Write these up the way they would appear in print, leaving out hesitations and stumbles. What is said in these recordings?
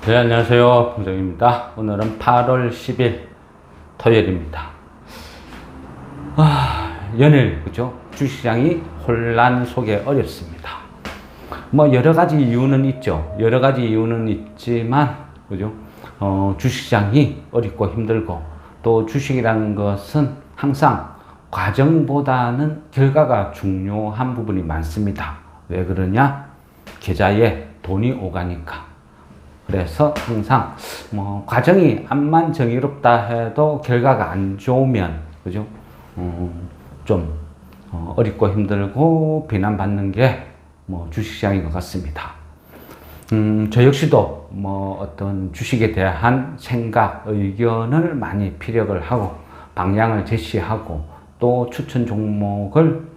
네, 안녕하세요. 봉정입니다. 오늘은 8월 10일 토요일입니다. 연일, 그죠? 주식시장이 혼란 속에 어렵습니다. 뭐, 여러 가지 이유는 있죠. 여러 가지 이유는 있지만, 그죠? 주식시장이 어렵고 힘들고, 또 주식이라는 것은 항상 과정보다는 결과가 중요한 부분이 많습니다. 왜 그러냐? 계좌에 돈이 오가니까. 그래서 항상 뭐 과정이 암만 정의롭다 해도 결과가 안 좋으면 그죠? 좀 어렵고 힘들고 비난받는 게 뭐 주식시장인 것 같습니다. 저 역시도 뭐 어떤 주식에 대한 생각, 의견을 많이 피력을 하고 방향을 제시하고 또 추천 종목을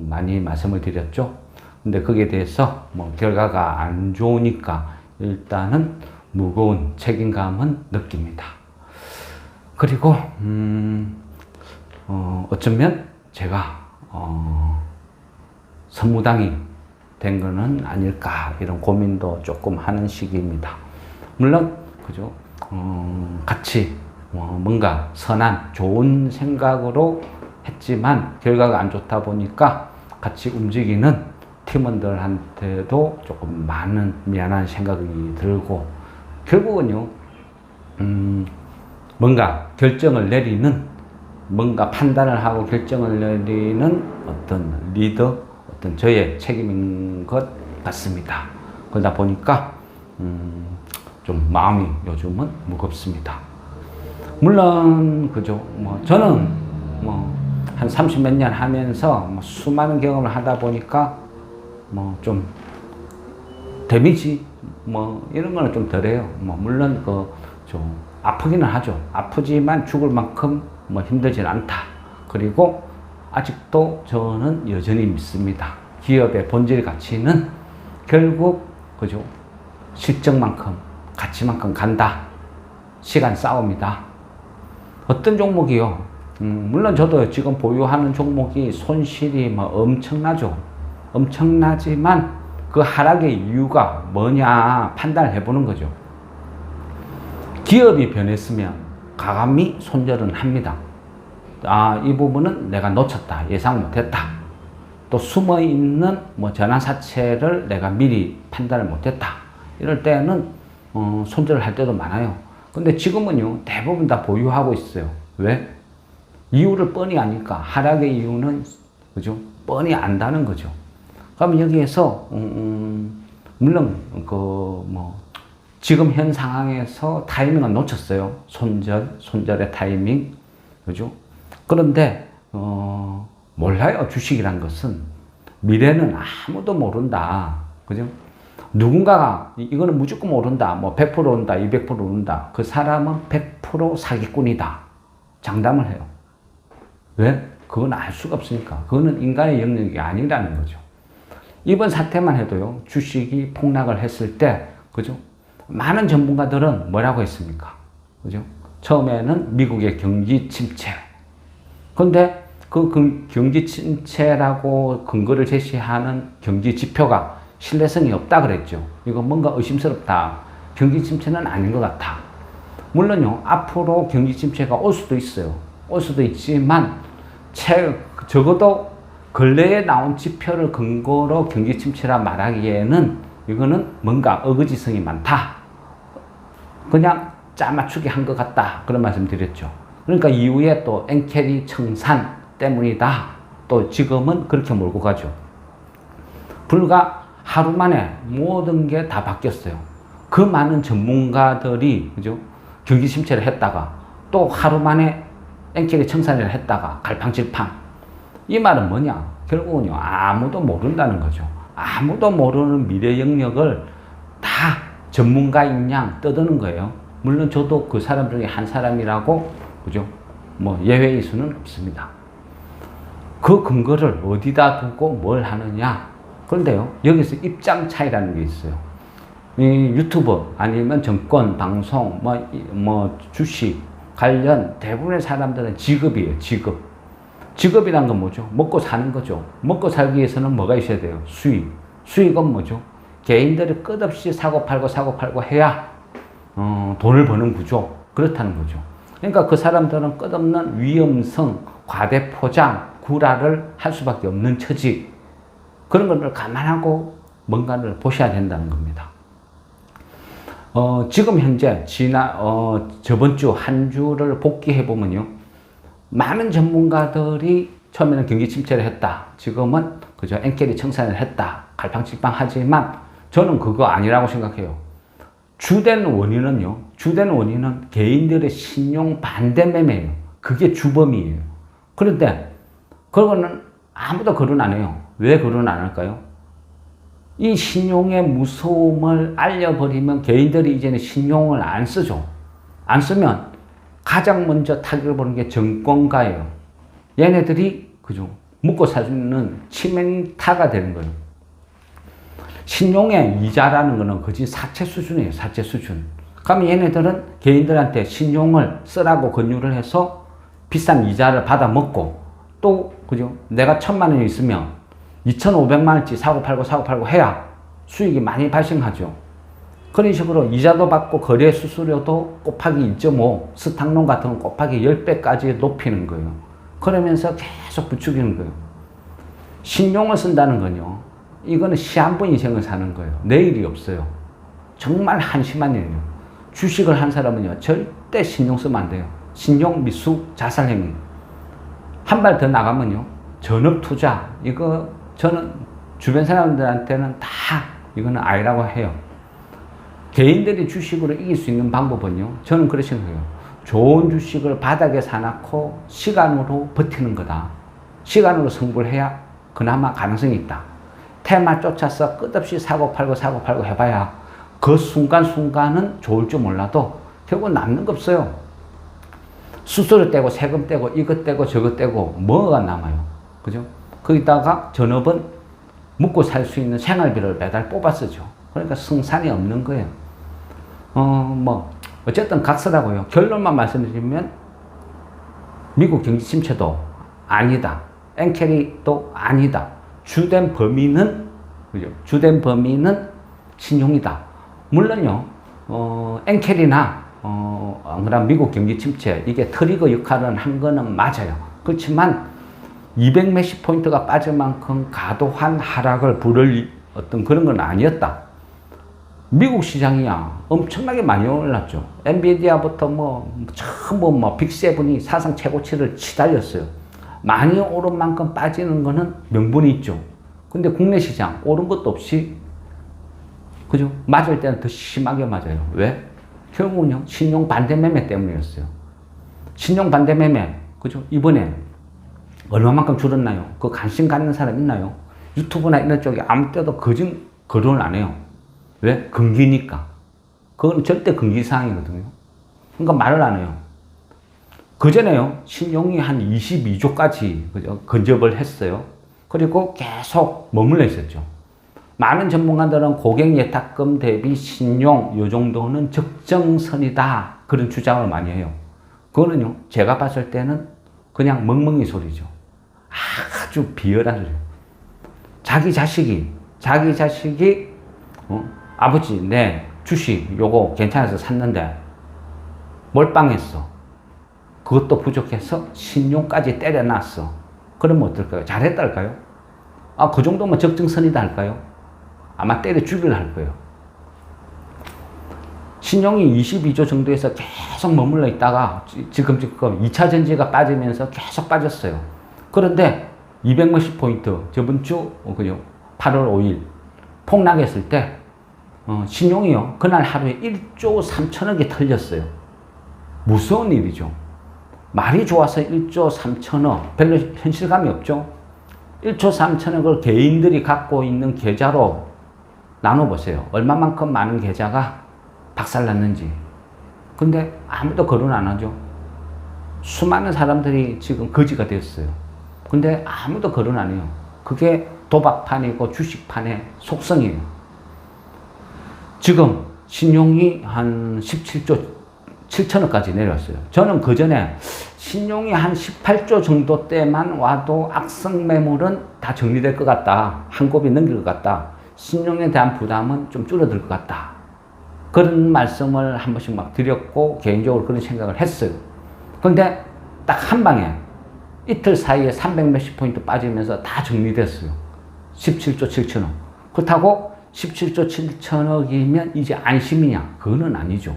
많이 말씀을 드렸죠. 근데 거기에 대해서 뭐 결과가 안 좋으니까 일단은 무거운 책임감은 느낍니다. 그리고 어쩌면 제가 선무당이 된 거는 아닐까 이런 고민도 조금 하는 시기입니다. 물론 그죠? 같이 뭔가 선한 좋은 생각으로 했지만 결과가 안 좋다 보니까 같이 움직이는 팀원들한테도 조금 많은 미안한 생각이 들고 결국은요 뭔가 결정을 내리는 뭔가 판단을 하고 결정을 내리는 어떤 리더 어떤 저의 책임인 것 같습니다. 그러다 보니까 좀 마음이 요즘은 무겁습니다. 물론 그죠 뭐 저는 뭐 한 30몇 년 하면서 뭐 수많은 경험을 하다 보니까 뭐 좀 데미지 뭐 이런 거는 좀 덜해요. 뭐 물론 좀 아프기는 하죠. 아프지만 죽을 만큼 뭐 힘들진 않다. 그리고 아직도 저는 여전히 믿습니다. 기업의 본질 가치는 결국 그죠 실적만큼 가치만큼 간다. 시간 싸움이다. 어떤 종목이요? 물론 저도 지금 보유하는 종목이 손실이 뭐 엄청나죠. 엄청나지만 그 하락의 이유가 뭐냐 판단을 해보는 거죠. 기업이 변했으면 가감히 손절은 합니다. 이 부분은 내가 놓쳤다. 예상 못했다. 또 숨어있는 뭐 전환사채를 내가 미리 판단을 못했다. 이럴 때는 손절을 할 때도 많아요. 근데 지금은요 대부분 다 보유하고 있어요. 왜? 이유를 뻔히 아니까 하락의 이유는 그죠? 뻔히 안다는 거죠. 그럼 여기에서 물론 지금 현 상황에서 타이밍은 놓쳤어요. 손절의 타이밍, 그죠? 그런데 몰라요. 주식이란 것은 미래는 아무도 모른다, 그죠? 누군가가 이거는 무조건 오른다, 뭐 100% 오른다, 200% 오른다. 그 사람은 100% 사기꾼이다. 장담을 해요. 왜? 그건 알 수가 없으니까. 그거는 인간의 영역이 아니라는 거죠. 이번 사태만 해도요, 주식이 폭락을 했을 때, 그죠? 많은 전문가들은 뭐라고 했습니까? 그죠? 처음에는 미국의 경기 침체. 근데 그 경기 침체라고 근거를 제시하는 경기 지표가 신뢰성이 없다 그랬죠. 이거 뭔가 의심스럽다. 경기 침체는 아닌 것 같아. 물론요, 앞으로 경기 침체가 올 수도 있어요. 올 수도 있지만, 적어도 근래에 나온 지표를 근거로 경기 침체라 말하기에는 이거는 뭔가 어거지성이 많다. 그냥 짜맞추기 한 것 같다. 그런 말씀 드렸죠. 그러니까 이후에 또 엔캐리 청산 때문이다. 또 지금은 그렇게 몰고 가죠. 불과 하루 만에 모든 게 다 바뀌었어요. 그 많은 전문가들이 그죠? 경기 침체를 했다가 또 하루 만에 엔캐리 청산을 했다가 갈팡질팡. 이 말은 뭐냐? 결국은요, 아무도 모른다는 거죠. 아무도 모르는 미래 영역을 다 전문가인 양 떠드는 거예요. 물론 저도 그 사람 중에 한 사람이라고, 그죠? 뭐 예외일 수는 없습니다. 그 근거를 어디다 두고 뭘 하느냐? 그런데요, 여기서 입장 차이라는 게 있어요. 이 유튜버 아니면 정권, 방송, 주식 관련 대부분의 사람들은 직업이에요, 직업. 직업이란 건 뭐죠? 먹고 사는 거죠. 먹고 살기 위해서는 뭐가 있어야 돼요? 수익. 수익은 뭐죠? 개인들이 끝없이 사고 팔고 해야 돈을 버는 구조, 그렇다는 거죠. 그러니까 그 사람들은 끝없는 위험성, 과대포장, 구라를 할 수밖에 없는 처지, 그런 것을 감안하고 뭔가를 보셔야 된다는 겁니다. 지금 현재 저번 주 한 주를 복귀해 보면요, 많은 전문가들이 처음에는 경기 침체를 했다, 지금은 그저 엔캐리 청산을 했다, 갈팡질팡하지만 저는 그거 아니라고 생각해요. 주된 원인은 개인들의 신용 반대 매매예요. 그게 주범이에요. 그런데 그거는 아무도 거론 안 해요. 왜 거론 안 할까요? 이 신용의 무서움을 알려버리면 개인들이 이제는 신용을 안 쓰죠. 안 쓰면 가장 먼저 타격을 보는 게 정권가예요. 얘네들이 그죠, 먹고 사는 치명타가 되는 거예요. 신용의 이자라는 거는 거의 사채 수준이에요. 사채 수준. 그러면 얘네들은 개인들한테 신용을 쓰라고 권유를 해서 비싼 이자를 받아 먹고, 또 그죠, 내가 1,000만 원이 있으면 2,500만 원치 사고 팔고 해야 수익이 많이 발생하죠. 그런 식으로 이자도 받고 거래 수수료도 곱하기 2.5, 스탁론 같은 건 곱하기 10배까지 높이는 거예요. 그러면서 계속 부추기는 거예요. 신용을 쓴다는 건요, 이거는 시한부 인생을 사는 거예요. 내일이 없어요. 정말 한심한 일이에요. 주식을 한 사람은요, 절대 신용 쓰면 안 돼요. 신용, 미수, 자살행위. 한 발 더 나가면요, 전업투자. 이거 저는 주변 사람들한테는 다 이거는 아니라고 해요. 개인들이 주식으로 이길 수 있는 방법은요, 저는 그렇게 생각해요. 좋은 주식을 바닥에 사놓고 시간으로 버티는 거다. 시간으로 승부를 해야 그나마 가능성이 있다. 테마 쫓아서 끝없이 사고 팔고 해봐야 그 순간순간은 좋을 줄 몰라도 결국 남는 거 없어요. 수수료 떼고 세금 떼고 이것 떼고 저것 떼고 뭐가 남아요. 그죠? 거기다가 전업은 먹고 살 수 있는 생활비를 매달 뽑아 쓰죠. 그러니까 승산이 없는 거예요. 어쨌든 각서라고요. 결론만 말씀드리면 미국 경기 침체도 아니다. 엔캐리도 아니다. 주된 범인은 신용이다. 물론요, 엔캐리나 그다음 미국 경기 침체, 이게 트리거 역할을 한 거는 맞아요. 그렇지만 200 몇십 포인트가 빠질 만큼 과도한 하락을 부를 어떤 그런 건 아니었다. 미국 시장이야 엄청나게 많이 올랐죠. 엔비디아부터 전부 빅세븐이 사상 최고치를 치달렸어요. 많이 오른 만큼 빠지는 거는 명분이 있죠. 근데 국내 시장 오른 것도 없이, 그죠? 맞을 때는 더 심하게 맞아요. 왜? 결국은요, 신용 반대 매매 때문이었어요. 신용 반대 매매, 그죠? 이번에 얼마만큼 줄었나요? 그 관심 갖는 사람 있나요? 유튜브나 이런 쪽에 아무 때도 거론을 안 해요. 왜? 금기니까. 그건 절대 금기사항이거든요. 그러니까 말을 안 해요. 그전에요, 신용이 한 22조까지 그죠? 근접을 했어요. 그리고 계속 머물러 있었죠. 많은 전문가들은 고객 예탁금 대비 신용 요 정도는 적정선이다, 그런 주장을 많이 해요. 그거는요, 제가 봤을 때는 그냥 멍멍이 소리죠. 아주 비열한 소리. 자기 자식이 아버지 내 주식 요거 괜찮아서 샀는데 몰빵했어. 그것도 부족해서 신용까지 때려놨어. 그러면 어떨까요? 잘했다 할까요? 그 정도면 적정선이다 할까요? 아마 때려 죽이려 할 거예요. 신용이 22조 정도에서 계속 머물러 있다가 지금 2차 전지가 빠지면서 계속 빠졌어요. 그런데 200 몇십 포인트 저번 주 8월 5일 폭락했을 때 신용이요, 그날 하루에 1조 3천억이 털렸어요. 무서운 일이죠. 말이 좋아서 1조 3천억, 별로 현실감이 없죠. 1조 3천억을 개인들이 갖고 있는 계좌로 나눠보세요. 얼마만큼 많은 계좌가 박살났는지. 근데 아무도 거론 안 하죠. 수많은 사람들이 지금 거지가 되었어요. 근데 아무도 거론 안 해요. 그게 도박판이고 주식판의 속성이에요. 지금 신용이 한 17조 7천억까지 내려왔어요. 저는 그 전에 신용이 한 18조 정도 때만 와도 악성 매물은 다 정리될 것 같다. 한 곱이 넘길 것 같다. 신용에 대한 부담은 좀 줄어들 것 같다. 그런 말씀을 한 번씩 막 드렸고, 개인적으로 그런 생각을 했어요. 근데 딱 한 방에 이틀 사이에 300 몇십 포인트 빠지면서 다 정리됐어요. 17조 7천억. 그렇다고 17조 7천억이면 이제 안심이냐? 그거는 아니죠.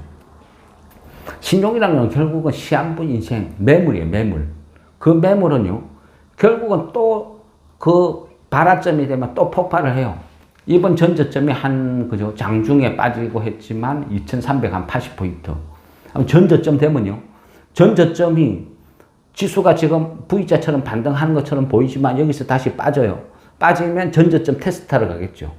신용이라는 건 결국은 시한부 인생 매물이에요, 매물. 그 매물은요, 결국은 또 그 발화점이 되면 또 폭발을 해요. 이번 전저점이 그죠? 장중에 빠지고 했지만 2380포인트. 전저점 되면요, 전저점이 지수가 지금 V자처럼 반등하는 것처럼 보이지만 여기서 다시 빠져요. 빠지면 전저점 테스트하러 가겠죠.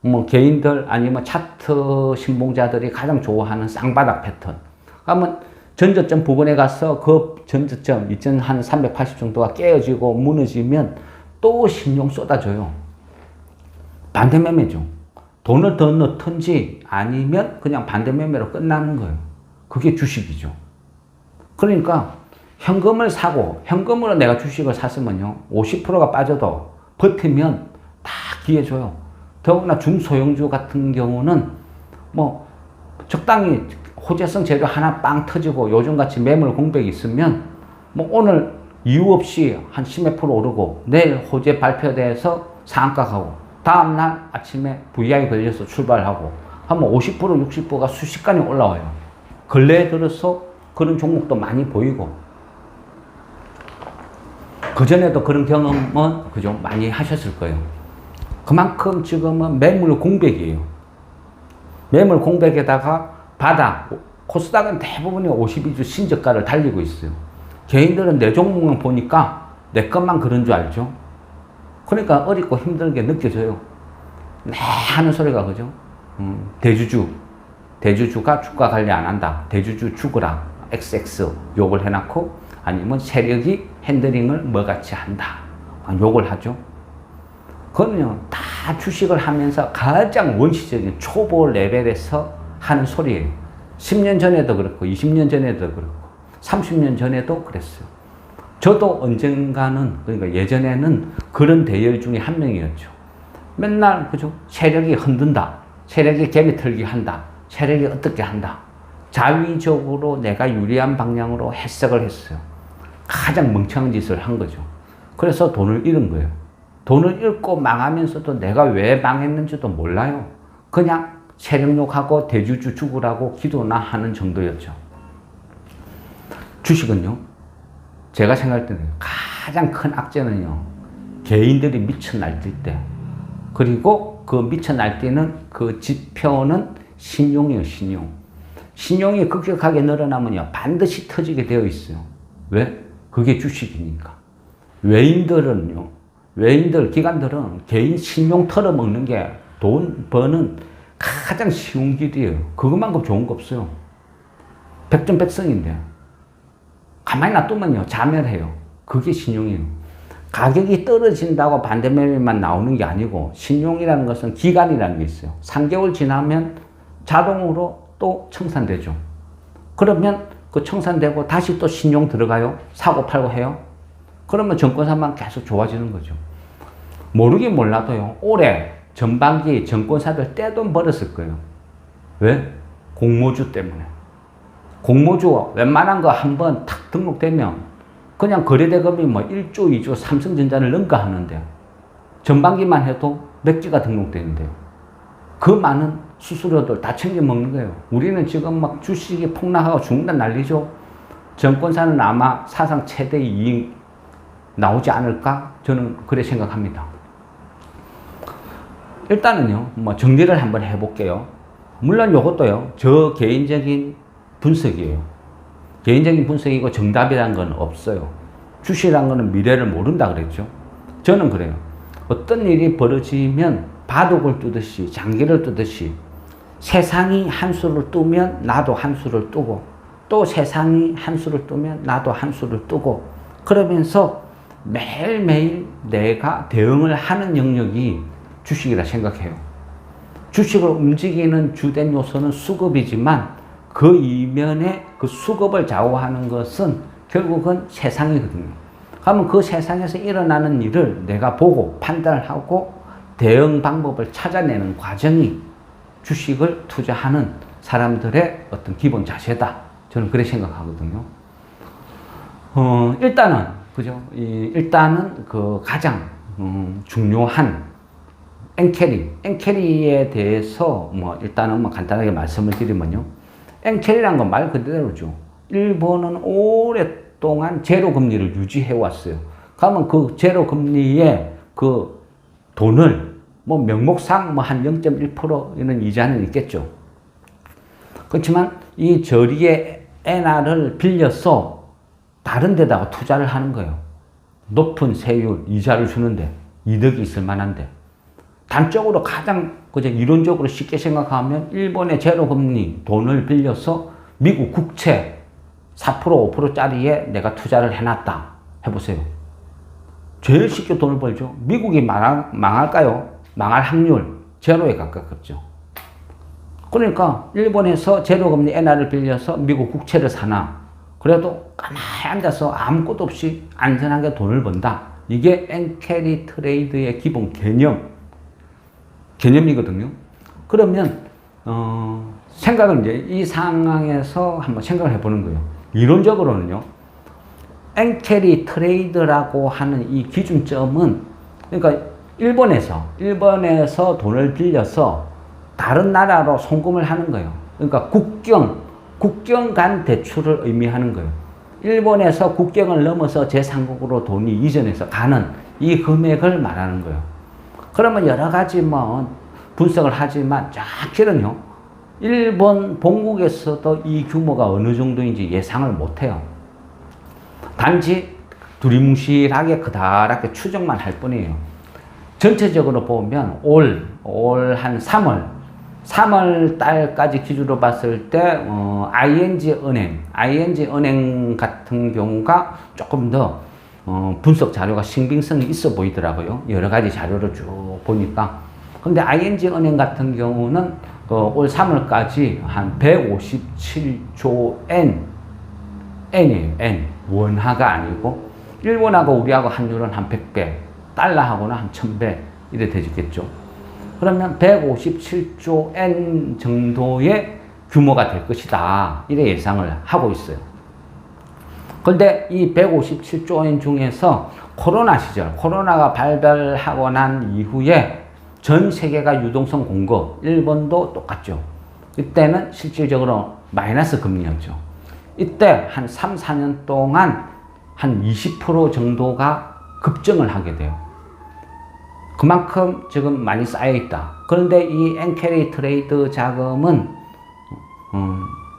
뭐 개인들 아니면 차트 신봉자들이 가장 좋아하는 쌍바닥 패턴. 그러면 전저점 부근에 가서 그 전저점 2380 정도가 깨어지고 무너지면 또 신용 쏟아져요. 반대 매매죠. 돈을 더 넣든지 아니면 그냥 반대 매매로 끝나는 거예요. 그게 주식이죠. 그러니까 현금을 사고 현금으로 내가 주식을 샀으면요, 50%가 빠져도 버티면 다 기회 줘요. 더구나 중소형주 같은 경우는 뭐 적당히 호재성 재료 하나 빵 터지고 요즘같이 매물 공백이 있으면 뭐 오늘 이유 없이 한 10몇 프로 오르고 내일 호재 발표돼서 상한가 가고 다음날 아침에 VI 걸려서 출발하고 하면 50% 60%가 순식간에 올라와요. 근래에 들어서 그런 종목도 많이 보이고, 그전에도 그런 경험은 그죠? 많이 하셨을 거예요. 그만큼 지금은 매물 공백이에요. 매물 공백에다가 바닥, 코스닥은 대부분이 52주 신저가를 달리고 있어요. 개인들은 내 종목만 보니까 내 것만 그런 줄 알죠? 그러니까 어렵고 힘들게 느껴져요. 네 하는 소리가 그죠? 대주주가 주가 관리 안 한다. 대주주 죽으라. XX 욕을 해놓고, 아니면 세력이 핸들링을 뭐같이 한다. 욕을 하죠. 그거는요, 다 주식을 하면서 가장 원시적인 초보 레벨에서 하는 소리예요. 10년 전에도 그렇고, 20년 전에도 그렇고, 30년 전에도 그랬어요. 저도 언젠가는, 그러니까 예전에는 그런 대열 중에 한 명이었죠. 맨날, 그죠? 세력이 흔든다. 세력이 개미 털기 한다. 세력이 어떻게 한다. 자위적으로 내가 유리한 방향으로 해석을 했어요. 가장 멍청한 짓을 한 거죠. 그래서 돈을 잃은 거예요. 돈을 잃고 망하면서도 내가 왜 망했는지도 몰라요. 그냥 세력욕하고 대주주 죽으라고 기도나 하는 정도였죠. 주식은요, 제가 생각할 때는 가장 큰 악재는요, 개인들이 미쳐 날뛸 때, 그리고 그 미쳐 날뛰는 그 지표는 신용이에요, 신용. 신용이 급격하게 늘어나면요, 반드시 터지게 되어 있어요. 왜? 그게 주식이니까. 외인들은요, 기관들은 개인 신용 털어먹는 게 돈 버는 가장 쉬운 길이에요. 그것만큼 좋은 거 없어요. 백전백승인데. 가만히 놔두면요, 자멸해요. 그게 신용이에요. 가격이 떨어진다고 반대매매만 나오는 게 아니고, 신용이라는 것은 기간이라는 게 있어요. 3개월 지나면 자동으로 또 청산되죠. 그러면 그 청산되고 다시 또 신용 들어가요. 사고 팔고 해요. 그러면 증권사만 계속 좋아지는 거죠. 모르긴 몰라도요, 올해 전반기 증권사들 떼돈 벌었을 거예요. 왜? 공모주 때문에. 공모주 웬만한 거 한번 탁 등록되면 그냥 거래대금이 뭐 1조, 2조 삼성전자를 능가하는데, 전반기만 해도 몇 개가 등록되는데요. 그 많은 수수료들 다 챙겨 먹는 거예요. 우리는 지금 막 주식이 폭락하고 죽는다 난리죠. 증권사는 아마 사상 최대 이익 나오지 않을까? 저는 그래 생각합니다. 일단은요, 뭐 정리를 한번 해볼게요. 물론 이것도요, 저 개인적인 분석이에요. 개인적인 분석이고 정답이란 건 없어요. 주식이란 거는 미래를 모른다 그랬죠. 저는 그래요. 어떤 일이 벌어지면 바둑을 두듯이, 장기를 두듯이, 세상이 한 수를 뜨면 나도 한 수를 뜨고, 또 세상이 한 수를 뜨면 나도 한 수를 뜨고, 그러면서 매일매일 내가 대응을 하는 영역이 주식이라 생각해요. 주식을 움직이는 주된 요소는 수급이지만, 그 이면에 그 수급을 좌우하는 것은 결국은 세상이거든요. 그러면 그 세상에서 일어나는 일을 내가 보고 판단을 하고 대응 방법을 찾아내는 과정이 주식을 투자하는 사람들의 어떤 기본 자세다. 저는 그렇게 생각하거든요. 일단은, 그죠? 일단은 그 가장, 중요한 엔캐리에 대해서 뭐 일단은 뭐 간단하게 말씀을 드리면요. 엔캐리란 건 말 그대로죠. 일본은 오랫동안 제로 금리를 유지해 왔어요. 그러면 그 제로 금리에 그 돈을 뭐 명목상 뭐 한 0.1%는 이자는 있겠죠. 그렇지만 이 저리의 엔화를 빌려서 다른 데다가 투자를 하는 거예요. 높은 세율, 이자를 주는데 이득이 있을 만한데. 단적으로 가장 그저 이론적으로 쉽게 생각하면 일본의 제로금리 돈을 빌려서 미국 국채 4% 5%짜리에 내가 투자를 해놨다. 해보세요. 제일 쉽게 돈을 벌죠. 미국이 망할까요? 망할 확률 제로에 가깝겠죠. 그러니까 일본에서 제로금리 엔화를 빌려서 미국 국채를 사나 그래도 가만히 앉아서 아무것도 없이 안전하게 돈을 번다. 이게 엔캐리 트레이드의 기본 개념이거든요. 그러면 생각을 이제 이 상황에서 한번 생각을 해보는 거예요. 이론적으로는요. 엔캐리 트레이드라고 하는 이 기준점은 그러니까 일본에서 돈을 빌려서 다른 나라로 송금을 하는 거예요. 그러니까 국경 간 대출을 의미하는 거예요. 일본에서 국경을 넘어서 제3국으로 돈이 이전해서 가는 이 금액을 말하는 거예요. 그러면 여러 가지 뭐 분석을 하지만 사실은요. 일본 본국에서도 이 규모가 어느 정도인지 예상을 못해요. 단지 두리뭉실하게 그다랗게 추정만 할 뿐이에요. 전체적으로 보면 올 한 3월 달까지 기준으로 봤을 때 ING 은행 같은 경우가 조금 더 분석 자료가 신빙성이 있어 보이더라고요. 여러 가지 자료를 쭉 보니까. 근데 ING 은행 같은 경우는 올 3월까지 한 157조 N이에요. N. 원화가 아니고 일본하고 우리하고 환율은 한 100배, 달러하고는 한 1000배 이래 되겠죠. 그러면 157조 N 정도의 규모가 될 것이다. 이래 예상을 하고 있어요. 그런데 이 157조 엔 중에서 코로나 시절, 코로나가 발발하고 난 이후에 전 세계가 유동성 공급, 일본도 똑같죠. 이때는 실질적으로 마이너스 금리였죠. 이때 한 3, 4년 동안 한 20% 정도가 급증을 하게 돼요. 그만큼 지금 많이 쌓여있다. 그런데 이 엔캐리 트레이드 자금은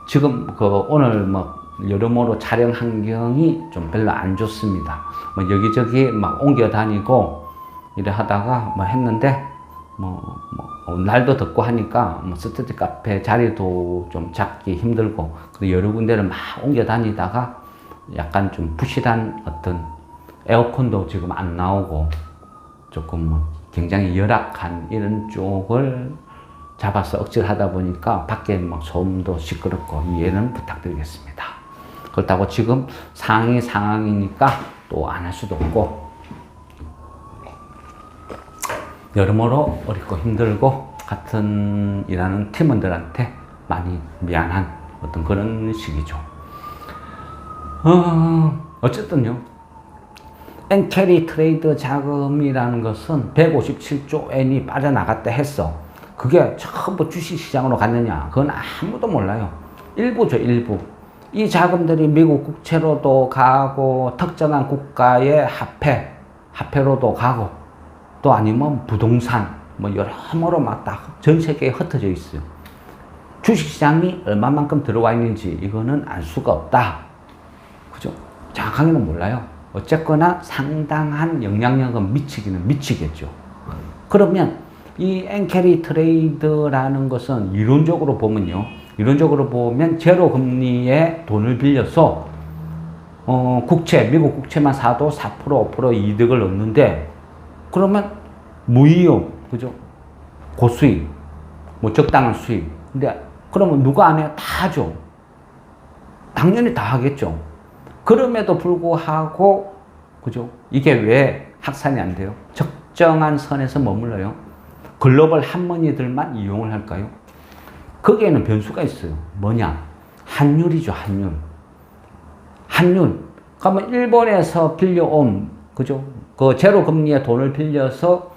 지금 오늘 뭐 여러모로 촬영 환경이 좀 별로 안 좋습니다. 뭐 여기저기 막 옮겨 다니고 이래 하다가 뭐 했는데 날도 덥고 하니까 뭐 스터디 카페 자리도 좀 잡기 힘들고 여러 군데를 막 옮겨 다니다가 약간 좀 부실한 어떤 에어컨도 지금 안 나오고 조금 뭐 굉장히 열악한 이런 쪽을 잡아서 억지를 하다 보니까 밖에 막 소음도 시끄럽고 이해는 부탁드리겠습니다. 그렇다고 지금 상황이니까 또 안 할 수도 없고 여러모로 어렵고 힘들고 같은 일하는 팀원들한테 많이 미안한 어떤 그런 시기죠. 어쨌든요. 엔캐리 트레이드 자금이라는 것은 157조 엔이 빠져나갔다 했어. 그게 전부 주식시장으로 갔느냐? 그건 아무도 몰라요. 일부죠, 일부. 이 자금들이 미국 국채로도 가고 특정한 국가의 화폐로도 가고 또 아니면 부동산 뭐 여러모로 막 다 전 세계에 흩어져 있어요. 주식시장이 얼마만큼 들어와 있는지 이거는 알 수가 없다. 그죠? 정확하게는 몰라요. 어쨌거나 상당한 영향력은 미치기는 미치겠죠. 그러면 이 엔캐리 트레이드라는 것은 이론적으로 보면 제로 금리에 돈을 빌려서 미국 국채만 사도 4% 5% 이득을 얻는데 그러면 무위험, 그죠? 고수익, 뭐 적당한 수익. 근데 그러면 누가 안 해요? 다 하죠. 당연히 다 하겠죠. 그럼에도 불구하고, 그죠? 이게 왜 확산이 안 돼요? 적정한 선에서 머물러요. 글로벌 한머니들만 이용을 할까요? 거기에는 변수가 있어요. 뭐냐? 환율이죠, 환율. 환율. 그러면 일본에서 빌려온, 그죠? 그 제로 금리에 돈을 빌려서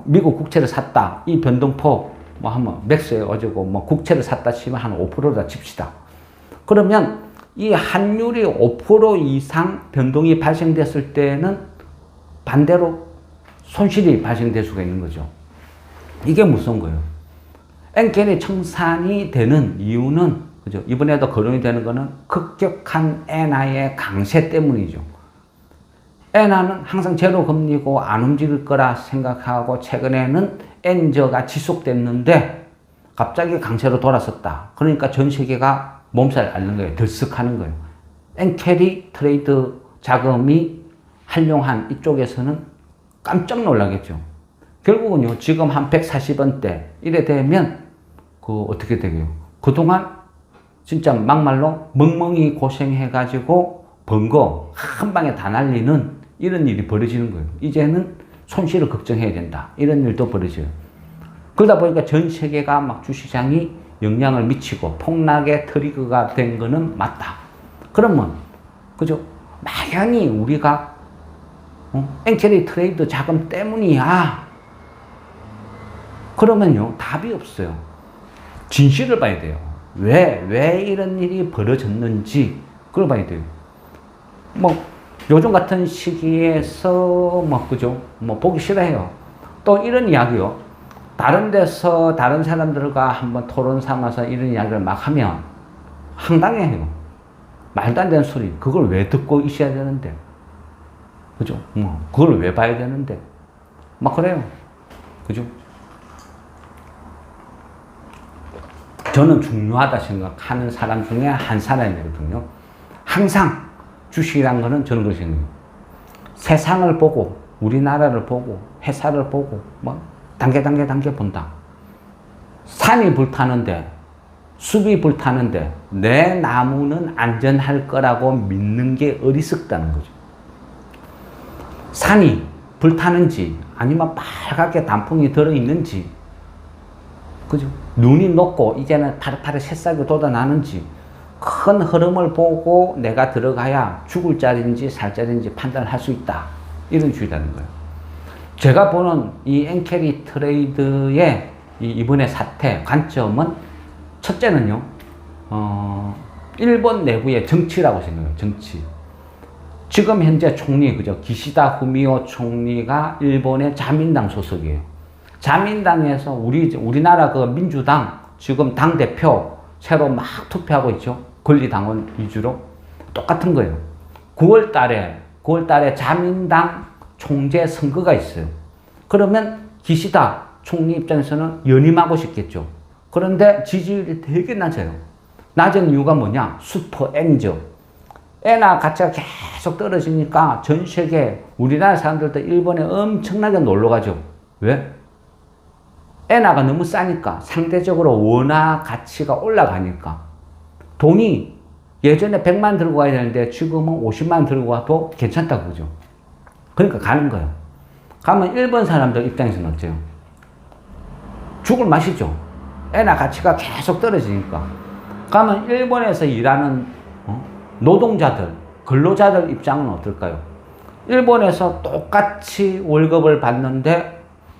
미국 국채를 샀다. 이 변동폭, 뭐 하면 맥스에 어제고, 뭐 국채를 샀다 치면 한 5%다 칩시다. 그러면 이 환율이 5% 이상 변동이 발생됐을 때는 반대로 손실이 발생될 수가 있는 거죠. 이게 무서운 거예요. 엔켈이 청산이 되는 이유는, 그죠? 이번에도 거론이 되는 거는 급격한 엔화의 강세 때문이죠. 엔화는 항상 제로 금리고 안 움직일 거라 생각하고 최근에는 엔저가 지속됐는데 갑자기 강세로 돌아섰다. 그러니까 전 세계가 몸살 앓는 거예요. 들썩하는 거예요. 엔캐리 트레이드 자금이 한용한 이쪽에서는 깜짝 놀라겠죠. 결국은요, 지금 한 140원대 이래 되면 어떻게 되게요? 그동안 진짜 막말로 멍멍이 고생해가지고 번 거 한 방에 다 날리는 이런 일이 벌어지는 거예요. 이제는 손실을 걱정해야 된다. 이런 일도 벌어져요. 그러다 보니까 전 세계가 막 주시장이 영향을 미치고 폭락의 트리거가 된 거는 맞다. 그러면, 그죠? 막연히 우리가, 엔캐리 트레이드 자금 때문이야. 그러면요, 답이 없어요. 진실을 봐야 돼요. 왜 이런 일이 벌어졌는지, 그걸 봐야 돼요. 요즘 같은 시기에서, 그죠? 보기 싫어해요. 또 이런 이야기요. 다른 데서 다른 사람들과 한번 토론 삼아서 이런 이야기를 막 하면 황당해요. 말도 안 되는 소리. 그걸 왜 듣고 있어야 되는데. 그죠? 그걸 왜 봐야 되는데. 막 그래요. 그죠? 저는 중요하다 생각하는 사람 중에 한 사람이거든요. 항상 주식이란 거는 저는 그렇게 생각해요. 세상을 보고, 우리나라를 보고, 회사를 보고, 단계 본다. 산이 불타는데, 숲이 불타는데, 내 나무는 안전할 거라고 믿는 게 어리석다는 거죠. 산이 불타는지, 아니면 빨갛게 단풍이 들어있는지, 그죠? 눈이 녹고 이제는 파릇파릇 새싹이 돋아나는지 큰 흐름을 보고 내가 들어가야 죽을 자리인지 살 자리인지 판단을 할 수 있다. 이런 주의라는 거예요. 제가 보는 이 엔캐리 트레이드의 이번의 사태 관점은 첫째는요, 일본 내부의 정치라고 생각해요. 정치. 지금 현재 총리, 그죠? 기시다 후미오 총리가 일본의 자민당 소속이에요. 자민당에서 우리나라 그 민주당 지금 당대표 새로 막 투표하고 있죠. 권리당원 위주로. 똑같은 거예요. 9월 달에 자민당 총재 선거가 있어요. 그러면 기시다 총리 입장에서는 연임하고 싶겠죠. 그런데 지지율이 되게 낮아요. 낮은 이유가 뭐냐? 슈퍼 엔저. 엔화 가치가 계속 떨어지니까 전 세계 우리나라 사람들도 일본에 엄청나게 놀러 가죠. 왜? 엔화가 너무 싸니까, 상대적으로 원화 가치가 올라가니까. 돈이 예전에 100만 들고 가야 되는데 지금은 50만 들고 가도 괜찮다고 그러죠. 그러니까 가는 거예요. 가면 일본 사람들 입장에서는 어때요? 죽을 맛이죠. 엔화 가치가 계속 떨어지니까. 가면 일본에서 일하는 노동자들, 근로자들 입장은 어떨까요? 일본에서 똑같이 월급을 받는데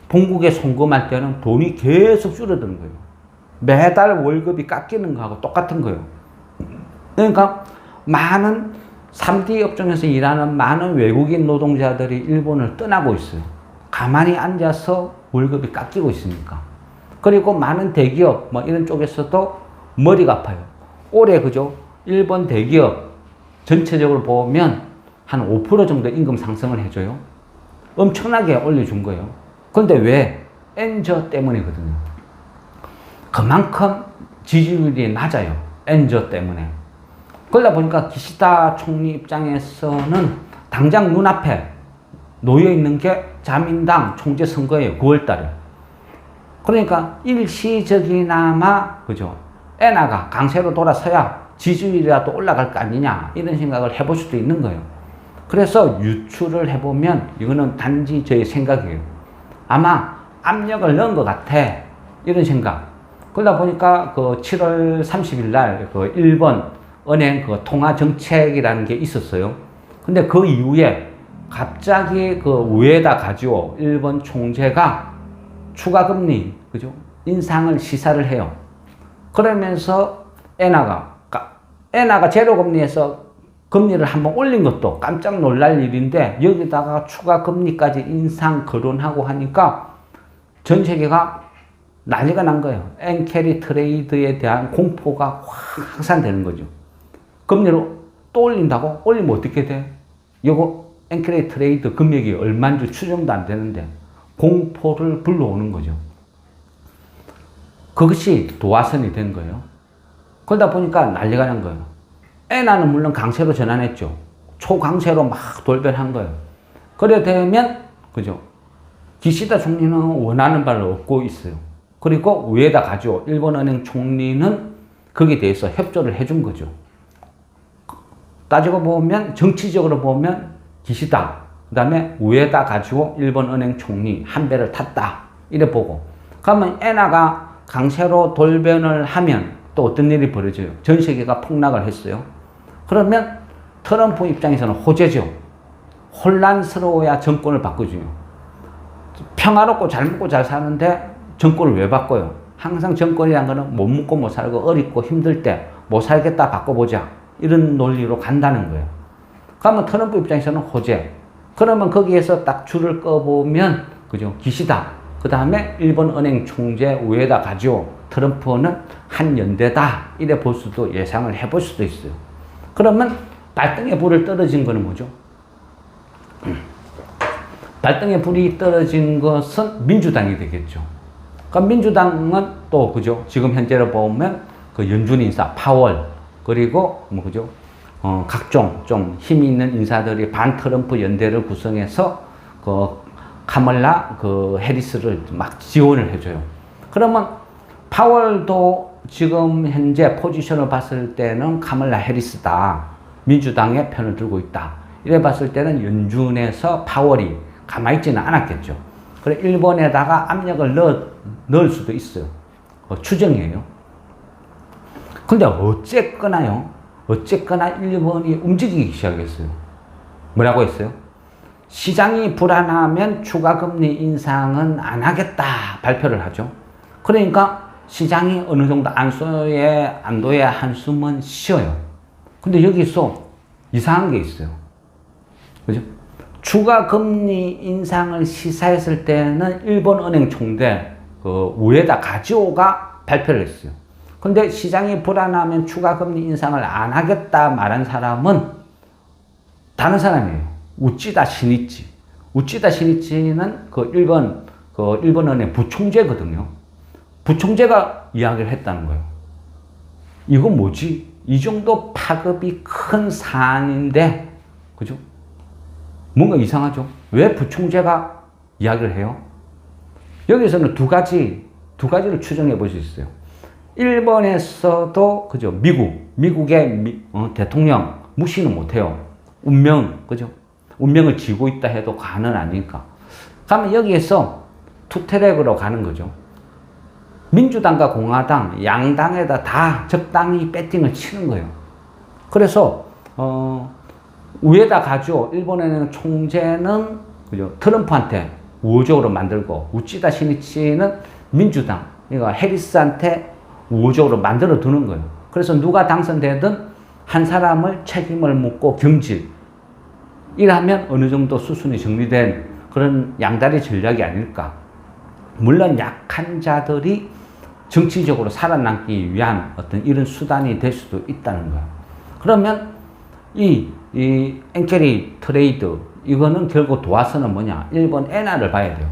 본국에 송금할 때는 돈이 계속 줄어드는 거예요. 매달 월급이 깎이는 거하고 똑같은 거예요. 그러니까 많은 3D 업종에서 일하는 많은 외국인 노동자들이 일본을 떠나고 있어요. 가만히 앉아서 월급이 깎이고 있으니까. 그리고 많은 대기업 이런 쪽에서도 머리가 아파요. 올해 그죠? 일본 대기업 전체적으로 보면 한 5% 정도 임금 상승을 해줘요. 엄청나게 올려준 거예요. 그런데 왜? 엔저 때문이거든요. 그만큼 지지율이 낮아요. 엔저 때문에. 그러다 보니까 기시다 총리 입장에서는 당장 눈앞에 놓여있는 게 자민당 총재 선거예요. 9월 달에. 그러니까 일시적이나마, 그죠? 엔화가 강세로 돌아서야 지지율이라도 올라갈 거 아니냐. 이런 생각을 해볼 수도 있는 거예요. 그래서 유추를 해보면 이거는 단지 저의 생각이에요. 아마 압력을 넣은 것 같아. 이런 생각. 그러다 보니까 그 7월 30일 날 그 일본 은행 그 통화 정책이라는 게 있었어요. 근데 그 이후에 갑자기 그 우에다 가지오 일본 총재가 추가 금리, 그죠? 인상을 시사를 해요. 그러면서 엔화가 제로 금리에서 금리를 한번 올린 것도 깜짝 놀랄 일인데 여기다가 추가 금리까지 인상 거론하고 하니까 전 세계가 난리가 난 거예요. 엔캐리 트레이드에 대한 공포가 확 확산되는 거죠. 금리를 또 올린다고? 올리면 어떻게 돼? 이거 엔캐리 트레이드 금액이 얼마인지 추정도 안 되는데 공포를 불러오는 거죠. 그것이 도화선이 된 거예요. 그러다 보니까 난리가 난 거예요. 엔화는 물론 강세로 전환했죠. 초강세로 막 돌변한 거예요. 그래 되면, 그죠? 기시다 총리는 원하는 바를 얻고 있어요. 그리고 우에다 가지오 일본은행 총리는 거기에 대해서 협조를 해준 거죠. 따지고 보면, 정치적으로 보면 기시다, 그 다음에 우에다 가지오 일본은행 총리 한 배를 탔다. 이래 보고. 그러면 엔화가 강세로 돌변을 하면 또 어떤 일이 벌어져요? 전 세계가 폭락을 했어요. 그러면 트럼프 입장에서는 호재죠. 혼란스러워야 정권을 바꾸죠. 평화롭고 잘 먹고 잘 사는데 정권을 왜 바꿔요? 항상 정권이란 거는 못 먹고 못 살고 어렵고 힘들 때 못 살겠다 바꿔보자. 이런 논리로 간다는 거예요. 그러면 트럼프 입장에서는 호재. 그러면 거기에서 딱 줄을 꺼보면, 그죠? 기시다. 그 다음에 일본 은행 총재 우에다 가지오. 트럼프는 한 연대다. 이래 볼 수도 예상을 해볼 수도 있어요. 그러면 발등에 불을 떨어진 거는 뭐죠? 발등에 불이 떨어진 것은 민주당이 되겠죠. 그럼 민주당은 또, 그죠? 지금 현재로 보면 그 연준 인사, 파월, 그리고 뭐, 그죠? 각종 좀 힘이 있는 인사들이 반 트럼프 연대를 구성해서 그 카멀라 그 해리스를 막 지원을 해줘요. 그러면 파월도 지금 현재 포지션을 봤을 때는 카멀라 해리스다. 민주당의 편을 들고 있다. 이래 봤을 때는 연준에서 파월이 가만히 있지는 않았겠죠. 그래 일본에다가 압력을 넣을 수도 있어요. 추정이에요. 근데 어쨌거나 일본이 움직이기 시작했어요. 뭐라고 했어요? 시장이 불안하면 추가금리 인상은 안 하겠다 발표를 하죠. 그러니까 시장이 어느 정도 안도의 한숨은 쉬어요. 근데 여기서 이상한 게 있어요. 그죠? 추가금리 인상을 시사했을 때는 일본 은행 총재 우에다 가지오가 발표를 했어요. 근데 시장이 불안하면 추가금리 인상을 안 하겠다 말한 사람은 다른 사람이에요. 우찌다 시니치. 우찌다 시니치는 일본 은행 부총재거든요. 부총재가 이야기를 했다는 거예요. 이건 뭐지? 이 정도 파급이 큰 사안인데, 그죠? 뭔가 이상하죠? 왜 부총재가 이야기를 해요? 여기서는 두 가지를 추정해 볼 수 있어요. 일본에서도, 그죠? 미국의 대통령 무시는 못해요. 그죠? 운명을 쥐고 있다 해도 과는 아니니까. 그러면 여기에서 투트랙으로 가는 거죠. 민주당과 공화당, 양당에다 다 적당히 배팅을 치는 거예요. 그래서, 우에다 가지오 일본의 총재는, 그죠? 트럼프한테 우호적으로 만들고, 우찌다 시니치는 민주당, 그러니까 해리스한테 우호적으로 만들어 두는 거예요. 그래서 누가 당선되든 한 사람을 책임을 묻고 경질. 이라면 어느 정도 수순이 정리된 그런 양다리 전략이 아닐까. 물론 약한 자들이 정치적으로 살아남기 위한 어떤 이런 수단이 될 수도 있다는 거예요. 그러면 이 엔캐리 트레이드, 이거는 결국 도화선은 뭐냐? 일본 엔화를 봐야 돼요.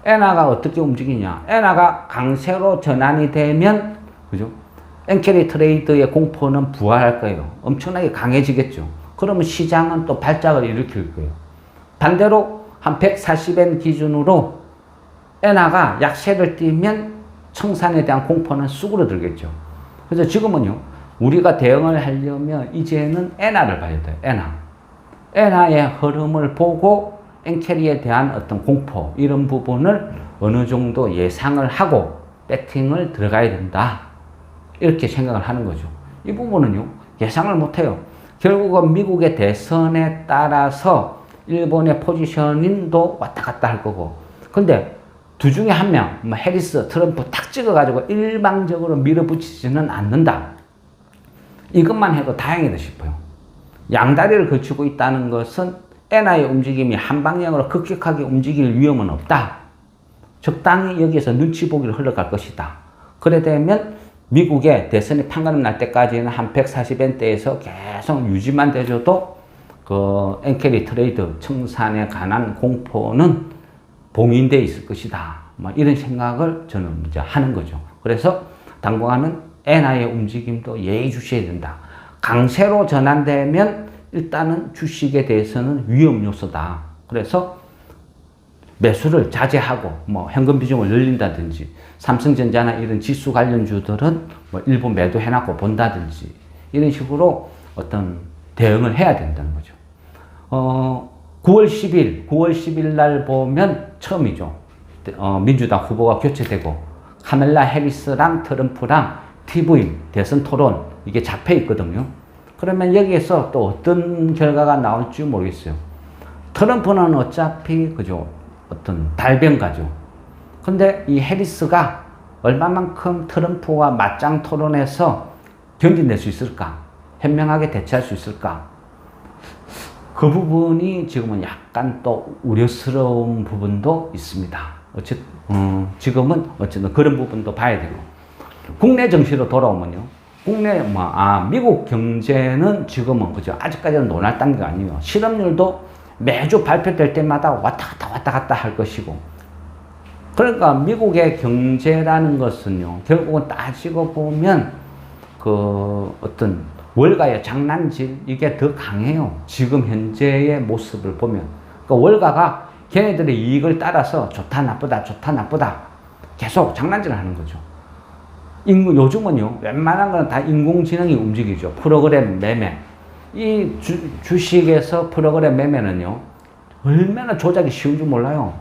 엔화가 어떻게 움직이냐? 엔화가 강세로 전환이 되면, 그죠? 엔캐리 트레이드의 공포는 부활할 거예요. 엄청나게 강해지겠죠. 그러면 시장은 또 발작을 일으킬 거예요. 반대로 한 140엔 기준으로 엔화가 약세를 띠면 청산에 대한 공포는 쑥으로들겠죠. 그래서 지금은요, 우리가 대응을 하려면 이제는 엔화를 봐야 돼요. 엔화의 흐름을 보고 엔캐리에 대한 어떤 공포, 이런 부분을 어느 정도 예상을 하고, 배팅을 들어가야 된다. 이렇게 생각을 하는 거죠. 이 부분은요, 예상을 못해요. 결국은 미국의 대선에 따라서 일본의 포지셔닝도 왔다 갔다 할 거고. 근데 두 중에 한 명, 뭐 해리스, 트럼프 딱 찍어가지고 일방적으로 밀어붙이지는 않는다. 이것만 해도 다행이다 싶어요. 양다리를 걸치고 있다는 것은 엔화의 움직임이 한 방향으로 급격하게 움직일 위험은 없다. 적당히 여기에서 눈치 보기를 흘러갈 것이다. 그래 되면 미국의 대선이 판가름 날 때까지는 한 140엔대에서 계속 유지만 돼줘도 그 엔캐리 트레이드 청산에 관한 공포는 봉인되어 있을 것이다. 뭐 이런 생각을 저는 이제 하는 거죠. 그래서 당분간은 엔화의 움직임도 예의주시해야 된다. 강세로 전환되면 일단은 주식에 대해서는 위험 요소다. 그래서 매수를 자제하고 뭐 현금 비중을 늘린다든지 삼성전자나 이런 지수 관련주들은 뭐 일부 매도해놨고 본다든지 이런 식으로 어떤 대응을 해야 된다는 거죠. 9월 10일 날 보면 처음이죠. 민주당 후보가 교체되고 카멜라 해리스랑 트럼프랑 TV 대선 토론 이게 잡혀 있거든요. 그러면 여기에서 또 어떤 결과가 나올지 모르겠어요. 트럼프는 어차피 그죠, 어떤 달변가죠. 근데 이 해리스가 얼마만큼 트럼프와 맞짱 토론해서 견뎌낼 수 있을까? 현명하게 대처할 수 있을까? 그 부분이 지금은 약간 또 우려스러운 부분도 있습니다. 지금은 어쨌든 그런 부분도 봐야 되고. 국내 정시로 돌아오면요. 미국 경제는 지금은 그죠. 아직까지는 논할 단계가 아니에요. 실업률도 매주 발표될 때마다 왔다 갔다 할 것이고. 그러니까 미국의 경제라는 것은요, 결국은 따지고 보면 그 어떤 월가의 장난질 이게 더 강해요. 지금 현재의 모습을 보면. 그러니까 월가가 걔네들의 이익을 따라서 좋다 나쁘다 계속 장난질을 하는 거죠. 요즘은요, 웬만한 건 다 인공지능이 움직이죠. 프로그램 매매. 이 주식에서 프로그램 매매는요, 얼마나 조작이 쉬운 줄 몰라요.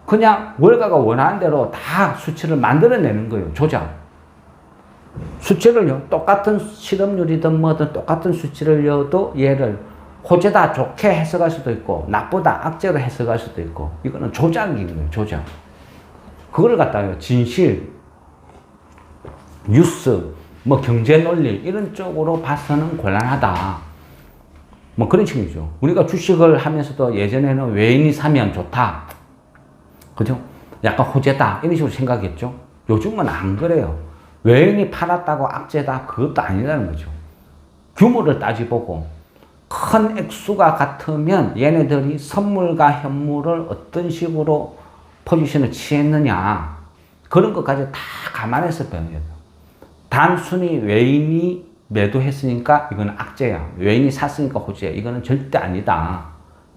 그냥 월가가 원하는 대로 다 수치를 만들어내는 거예요. 조작. 수치를요, 똑같은 실업률이든 뭐든 똑같은 수치를 넣어도 얘를 호재다 좋게 해석할 수도 있고 나쁘다 악재로 해석할 수도 있고 이거는 조작인 거예요. 조작. 그걸 갖다가 진실, 뉴스, 뭐 경제 논리 이런 쪽으로 봐서는 곤란하다. 뭐 그런 식이죠. 우리가 주식을 하면서도 예전에는 외인이 사면 좋다. 그죠? 약간 호재다. 이런 식으로 생각했죠. 요즘은 안 그래요. 외인이 팔았다고 악재다. 그것도 아니라는 거죠. 규모를 따지보고 큰 액수가 같으면 얘네들이 선물과 현물을 어떤 식으로 포지션을 취했느냐. 그런 것까지 다 감안해서 배워야 돼요. 단순히 외인이 매도했으니까 이건 악재야. 외인이 샀으니까 호재야. 이거는 절대 아니다.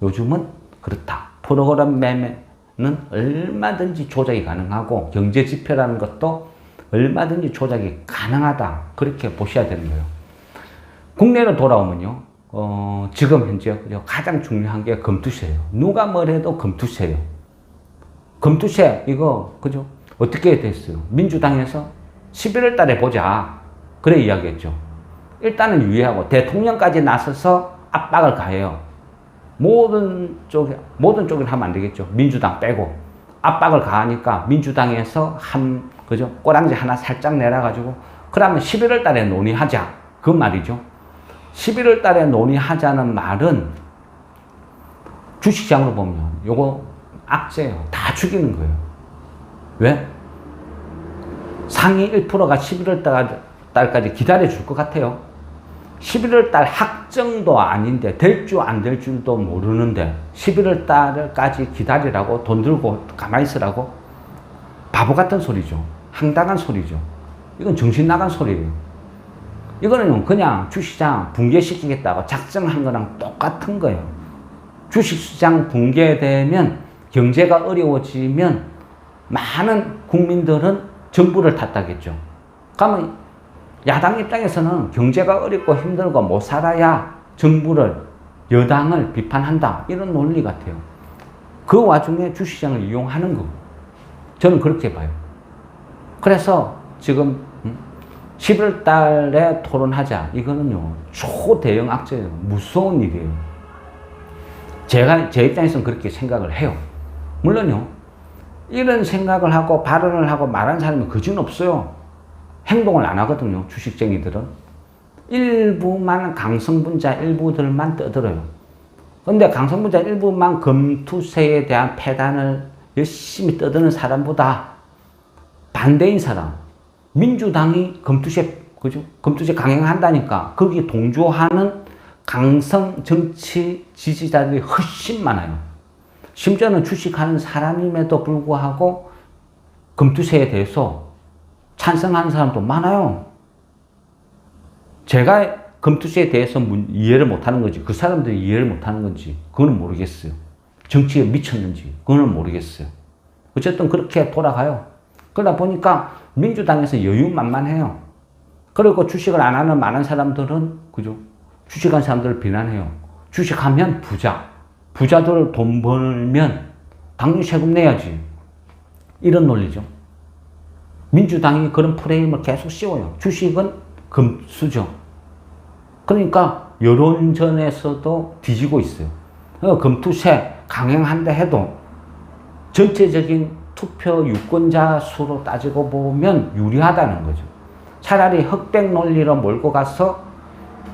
요즘은 그렇다. 프로그램 매매는 얼마든지 조작이 가능하고 경제 지표라는 것도 얼마든지 조작이 가능하다. 그렇게 보셔야 되는 거예요. 국내로 돌아오면요. 지금 현재 가장 중요한 게 금투세예요. 누가 뭐래도 금투세예요. 금투세 이거 그죠? 어떻게 됐어요? 민주당에서 11월 달에 보자. 그래 이야기했죠. 일단은 유예하고 대통령까지 나서서 압박을 가해요. 모든 쪽을 하면 안 되겠죠. 민주당 빼고 압박을 가하니까 민주당에서 그죠? 꼬랑지 하나 살짝 내려가지고 그러면 11월 달에 논의하자. 그 말이죠. 11월 달에 논의하자는 말은 주식시장으로 보면 요거 악재예요. 다 죽이는 거예요. 왜? 상위 1%가 11월 달까지 기다려줄 것 같아요. 11월 달 확정도 아닌데 될 줄 안 될 줄도 모르는데 11월 달까지 기다리라고 돈 들고 가만히 있으라고? 바보 같은 소리죠. 황당한 소리죠. 이건 정신 나간 소리예요. 이거는 그냥 주식시장 붕괴시키겠다고 작정한 거랑 똑같은 거예요. 주식시장 붕괴되면 경제가 어려워지면 많은 국민들은 정부를 탓하겠죠. 그러면 야당 입장에서는 경제가 어렵고 힘들고 못 살아야 정부를, 여당을 비판한다. 이런 논리 같아요. 그 와중에 주식시장을 이용하는 거. 저는 그렇게 봐요. 그래서 지금 11월 달에 토론하자. 이거는요, 초대형 악재예요. 무서운 일이에요. 제 입장에서는 그렇게 생각을 해요. 물론요, 이런 생각을 하고 발언을 하고 말하는 사람이 거진 없어요. 행동을 안 하거든요, 주식쟁이들은. 일부만 강성분자 일부들만 떠들어요. 근데 강성분자 일부만 금투세에 대한 폐단을 열심히 떠드는 사람보다 반대인 사람, 민주당이 금투세, 그죠? 금투세 강행한다니까 거기 동조하는 강성 정치 지지자들이 훨씬 많아요. 심지어는 주식하는 사람임에도 불구하고 금투세에 대해서 찬성하는 사람도 많아요. 제가 금투세에 대해서 이해를 못하는 건지, 그 사람들이 이해를 못하는 건지, 그거는 모르겠어요. 정치에 미쳤는지, 그거는 모르겠어요. 어쨌든 그렇게 돌아가요. 그러다 보니까 민주당에서 여유만만해요. 그리고 주식을 안 하는 많은 사람들은, 그죠? 주식한 사람들을 비난해요. 주식하면 부자. 부자들 돈 벌면 당연히 세금 내야지. 이런 논리죠. 민주당이 그런 프레임을 계속 씌워요. 주식은 금수저. 그러니까 여론전에서도 뒤지고 있어요. 금투세 강행한다 해도 전체적인 투표 유권자 수로 따지고 보면 유리하다는 거죠. 차라리 흑백 논리로 몰고 가서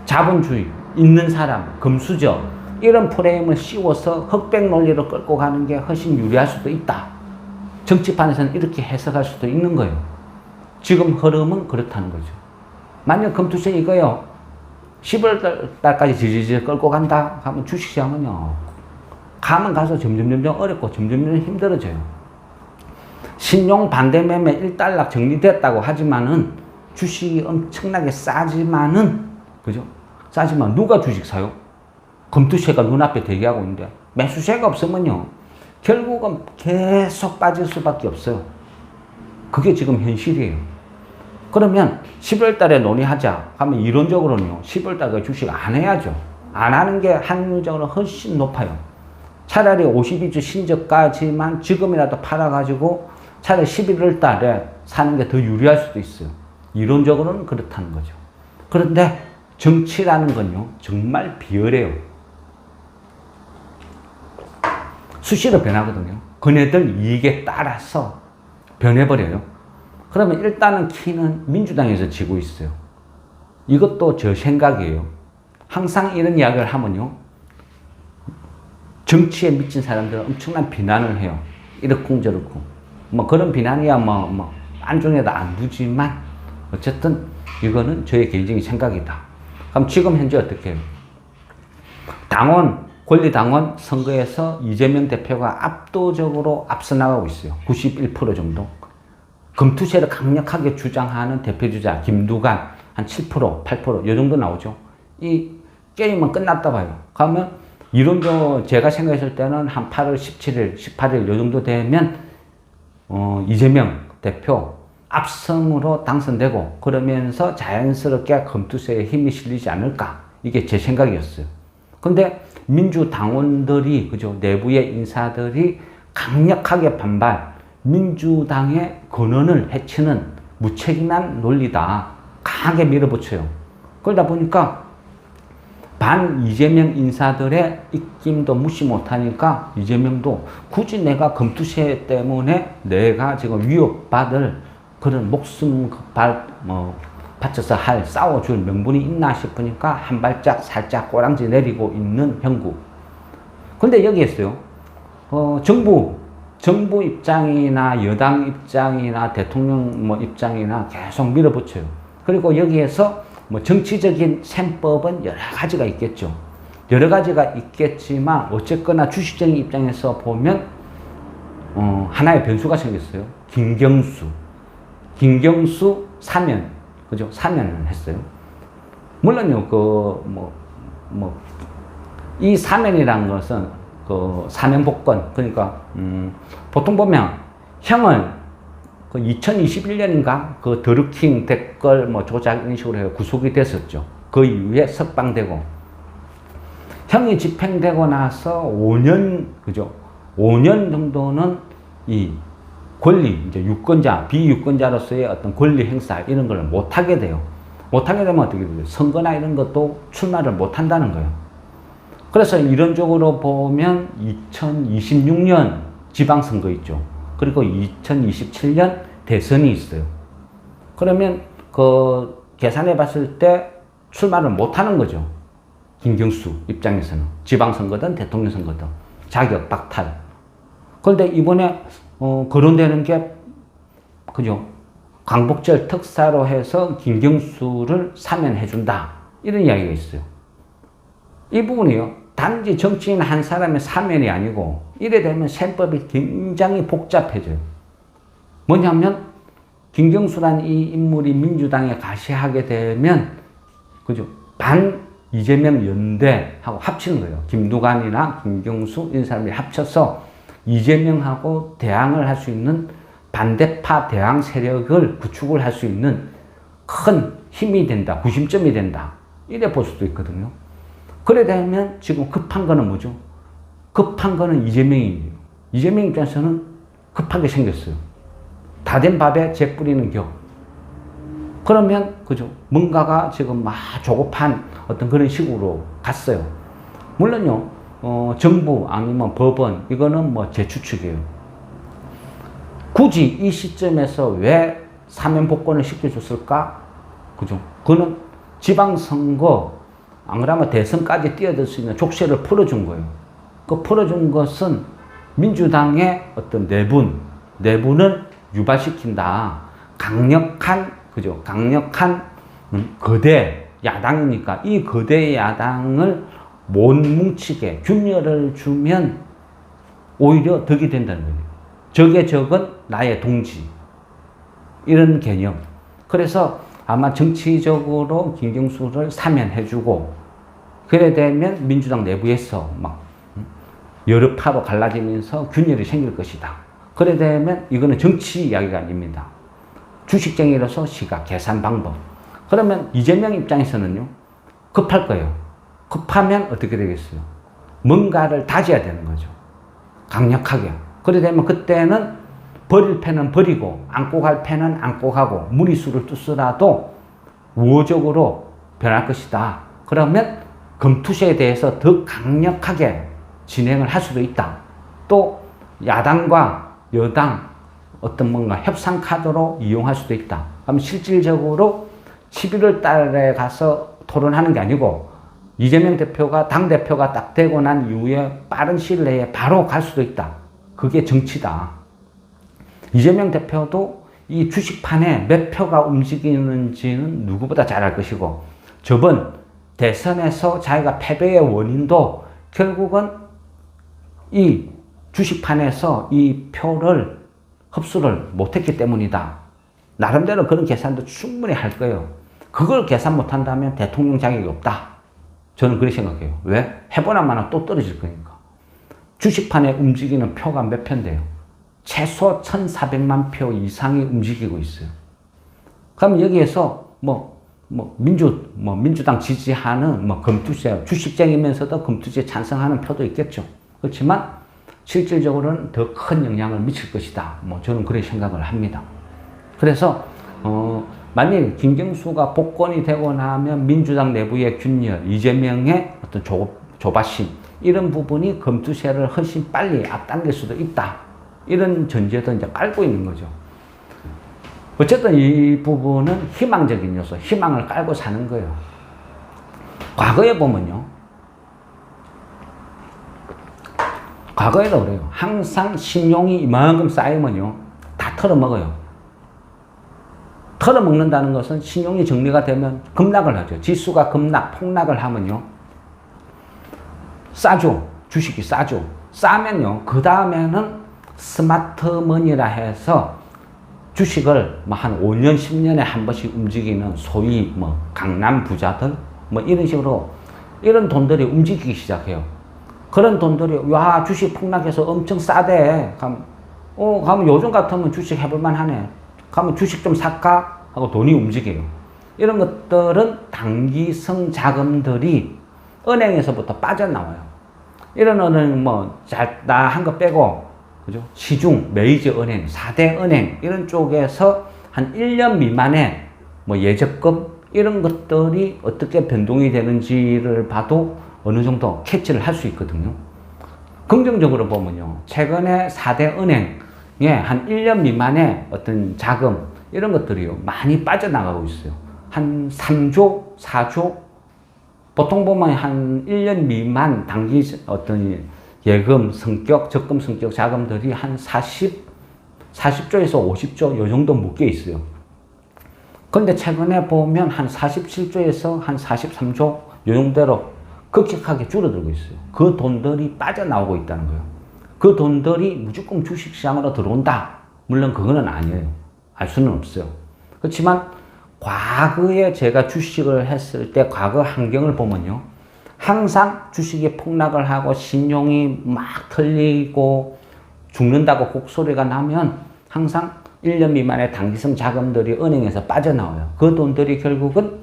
자본주의 있는 사람, 금수저 이런 프레임을 씌워서 흑백 논리로 끌고 가는 게 훨씬 유리할 수도 있다. 정치판에서는 이렇게 해석할 수도 있는 거예요. 지금 흐름은 그렇다는 거죠. 만약 금투세 이거요, 10월 달까지 지지지 끌고 간다 하면 주식시장은요, 가면 가서 점점 어렵고 점점 힘들어져요. 신용 반대매매 1달러 정리됐다고 하지만은 주식이 엄청나게 싸지만은, 그죠? 싸지만 누가 주식 사요? 금투세가 눈앞에 대기하고 있는데 매수세가 없으면요, 결국은 계속 빠질 수밖에 없어요. 그게 지금 현실이에요. 그러면 10월 달에 논의하자 하면 이론적으로는요, 10월 달에 주식 안 해야죠. 안 하는 게 확률적으로 훨씬 높아요. 차라리 52주 신저까지만 지금이라도 팔아가지고 차라리 11월 달에 사는 게 더 유리할 수도 있어요. 이론적으로는 그렇다는 거죠. 그런데 정치라는 건요, 정말 비열해요. 수시로 변하거든요. 그네들 이익에 따라서 변해버려요. 그러면 일단은 키는 민주당에서 지고 있어요. 이것도 저 생각이에요. 항상 이런 이야기를 하면요, 정치에 미친 사람들은 엄청난 비난을 해요. 이렇쿵저렇쿵. 뭐 그런 비난이야 안중에도 안 두지만 어쨌든 이거는 저의 개인적인 생각이다. 그럼 지금 현재 어떻게 해요? 권리당원 선거에서 이재명 대표가 압도적으로 앞서 나가고 있어요. 91% 정도. 금투세를 강력하게 주장하는 대표주자 김두관 한 7%, 8%, 이 정도 나오죠. 이 게임은 끝났다 봐요. 그러면 이론적으로 제가 생각했을 때는 한 8월 17일, 18일 이 정도 되면 이재명 대표 압승으로 당선되고 그러면서 자연스럽게 금투세에 힘이 실리지 않을까. 이게 제 생각이었어요. 근데 민주당원들이, 그죠? 내부의 인사들이 강력하게 반발, 민주당의 근원을 해치는 무책임한 논리다. 강하게 밀어붙여요. 그러다 보니까 반 이재명 인사들의 입김도 무시 못하니까 이재명도 굳이 내가 금투세 때문에 내가 지금 위협받을 그런 목숨 바쳐서 싸워줄 명분이 있나 싶으니까 한 발짝 살짝 꼬랑지 내리고 있는 형국. 근데 여기에서요, 정부 입장이나 여당 입장이나 대통령 입장이나 계속 밀어붙여요. 그리고 여기에서 정치적인 셈법은 여러 가지가 있겠죠. 여러 가지가 있겠지만 어쨌거나 주식적인 입장에서 보면 하나의 변수가 생겼어요. 김경수 사면, 그죠? 사면을 했어요. 물론요, 이 사면이라는 것은 사면복권, 그러니까 보통 보면 형을 2021년인가 그 드루킹 댓글 조작 이런 식으로 해서 구속이 됐었죠. 그 이후에 석방되고 형이 집행되고 나서 5년, 그죠? 5년 정도는 이 권리, 이제 유권자, 비유권자로서의 어떤 권리 행사 이런 걸 못하게 돼요. 못하게 되면 어떻게 돼요? 선거나 이런 것도 출마를 못한다는 거예요. 그래서 이론적으로 보면 2026년 지방선거 있죠. 그리고 2027년 대선이 있어요. 그러면 그 계산해 봤을 때 출마를 못하는 거죠. 김경수 입장에서는. 지방선거든 대통령 선거든. 자격 박탈. 그런데 이번에 거론되는 게 그죠? 광복절 특사로 해서 김경수를 사면해준다. 이런 이야기가 있어요. 이 부분이요. 단지 정치인 한 사람의 사면이 아니고 이래 되면 셈법이 굉장히 복잡해져요. 뭐냐면 김경수란 이 인물이 민주당에 가시하게 되면 그죠? 반 이재명 연대하고 합치는 거예요. 김두관이나 김경수 이런 사람이 합쳐서 이재명하고 대항을 할 수 있는 반대파 대항 세력을 구축을 할 수 있는 큰 힘이 된다. 구심점이 된다. 이래 볼 수도 있거든요. 그래 되면 지금 급한 거는 뭐죠? 급한 거는 이재명이에요. 이재명 입장에서는 급하게 생겼어요. 다 된 밥에 재 뿌리는 격. 그러면 그죠? 뭔가가 지금 막 조급한 어떤 그런 식으로 갔어요. 물론요. 정부 아니면 법원 이거는 뭐 제 추측이에요. 굳이 이 시점에서 왜 사면 복권을 시켜줬을까? 그죠? 그는 지방선거 안 그러면 대선까지 뛰어들 수 있는 족쇄를 풀어준 거예요. 그 풀어준 것은 민주당의 어떤 내분을 유발시킨다. 강력한 그죠? 강력한 거대 야당이니까 이 거대 야당을 못 뭉치게 균열을 주면 오히려 덕이 된다는 거예요. 적의 적은 나의 동지. 이런 개념. 그래서 아마 정치적으로 김경수를 사면해주고 그래 되면 민주당 내부에서 막 여러 파로 갈라지면서 균열이 생길 것이다. 그래 되면 이거는 정치 이야기가 아닙니다. 주식쟁이로서 시각, 계산 방법. 그러면 이재명 입장에서는요. 급할 거예요. 급하면 어떻게 되겠어요? 뭔가를 다져야 되는 거죠. 강력하게. 그래 되면 그때는 버릴 패는 버리고 안고 갈 패는 안고 가고 무리수를 두서라도 우호적으로 변할 것이다. 그러면 금투시에 대해서 더 강력하게 진행을 할 수도 있다. 또 야당과 여당 어떤 뭔가 협상 카드로 이용할 수도 있다. 그럼 실질적으로 11월 달에 가서 토론하는 게 아니고 이재명 대표가 당대표가 딱 되고 난 이후에 빠른 시일 내에 바로 갈 수도 있다. 그게 정치다. 이재명 대표도 이 주식판에 몇 표가 움직이는지는 누구보다 잘 알 것이고 저번 대선에서 자기가 패배의 원인도 결국은 이 주식판에서 이 표를 흡수를 못했기 때문이다. 나름대로 그런 계산도 충분히 할 거예요. 그걸 계산 못한다면 대통령 자격이 없다. 저는 그렇게 생각해요. 왜? 해보나마나 또 떨어질 거니까. 주식판에 움직이는 표가 몇 표인데요. 최소 1,400만 표 이상이 움직이고 있어요. 그럼 여기에서 민주당 지지하는 금투세, 주식쟁이면서도 금투세 찬성하는 표도 있겠죠. 그렇지만 실질적으로는 더 큰 영향을 미칠 것이다. 저는 그렇게 생각을 합니다. 그래서 만일 김경수가 복권이 되고 나면 민주당 내부의 균열, 이재명의 어떤 조바심 이런 부분이 금투세를 훨씬 빨리 앞당길 수도 있다. 이런 전제도 이제 깔고 있는 거죠. 어쨌든 이 부분은 희망적인 요소, 희망을 깔고 사는 거예요. 과거에 보면요. 과거에도 그래요. 항상 신용이 이만큼 쌓이면요. 다 털어먹어요. 털어먹는다는 것은 신용이 정리가 되면 급락을 하죠. 지수가 폭락을 하면요. 싸죠. 주식이 싸죠. 싸면요. 그 다음에는 스마트머니라 해서 주식을 한 5년, 10년에 한 번씩 움직이는 소위 강남 부자들 이런 식으로 이런 돈들이 움직이기 시작해요. 그런 돈들이 와 주식 폭락해서 엄청 싸대. 가면 요즘 같으면 주식 해볼만 하네. 가면 주식 좀 살까? 하고 돈이 움직여요. 이런 것들은 단기성 자금들이 은행에서부터 빠져나와요. 이런 은행 나 한 거 빼고 그죠? 시중, 메이저은행, 4대 은행 이런 쪽에서 한 1년 미만의 뭐 예적금 이런 것들이 어떻게 변동이 되는지를 봐도 어느 정도 캐치를 할 수 있거든요. 긍정적으로 보면요. 최근에 4대 은행에 한 1년 미만의 어떤 자금 이런 것들이요. 많이 빠져나가고 있어요. 한 3조, 4조 보통 보면 한 1년 미만 단기 어떤 예금 성격, 적금 성격 자금들이 한 40조에서 50조 요 정도 묶여 있어요. 근데 최근에 보면 한 47조에서 한 43조 요 정도로 급격하게 줄어들고 있어요. 그 돈들이 빠져나오고 있다는 거예요. 그 돈들이 무조건 주식시장으로 들어온다. 물론 그거는 아니에요. 알 수는 없어요. 그렇지만 과거에 제가 주식을 했을 때 과거 환경을 보면요. 항상 주식이 폭락을 하고 신용이 막 털리고 죽는다고 곡소리가 나면 항상 1년 미만의 단기성 자금들이 은행에서 빠져나와요. 그 돈들이 결국은